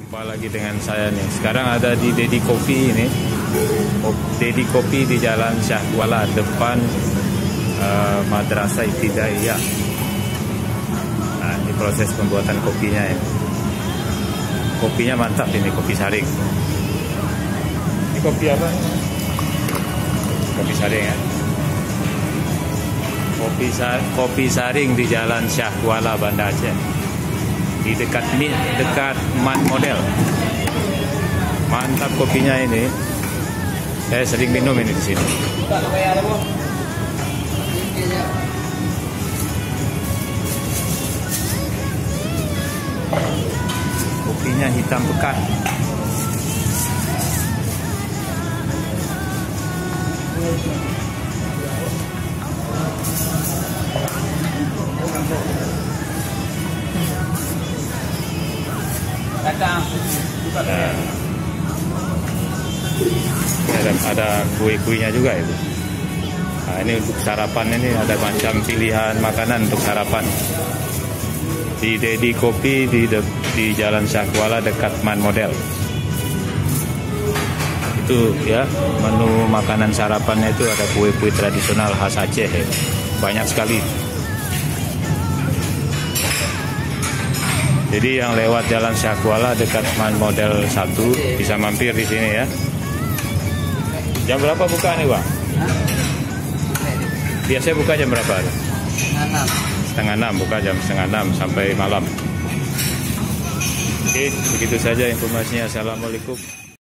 Jumpa lagi dengan saya nih. Sekarang ada di Dedi Kopi ini. Dedi Kopi di Jalan Syah Kuala depan Madrasah Ibtidaiyah. Nah, ini proses pembuatan kopinya ya. Kopinya mantap ini, kopi saring. Ini kopi apa? Kopi saring ya. Kopi saring di Jalan Syah Kuala, Banda Aceh. Di dekat Man Model. Mantap kopinya ini. Saya sering minum ini di sini. Kopinya hitam pekat. Nah, ada kue-kuenya juga ya Bu. Nah, ini untuk sarapan, ini ada macam pilihan makanan untuk sarapan di Dedi Kopi di Jalan Syah Kuala dekat Man Model. Itu ya, menu makanan sarapannya itu ada kue-kue tradisional khas Aceh ya. Banyak sekali. Jadi yang lewat Jalan Syah Kuala dekat Man Model 1 bisa mampir di sini ya. Jam berapa buka nih Bang? Biasanya buka jam berapa? Setengah 6, buka jam setengah 6 sampai malam. Oke, begitu saja informasinya. Assalamualaikum.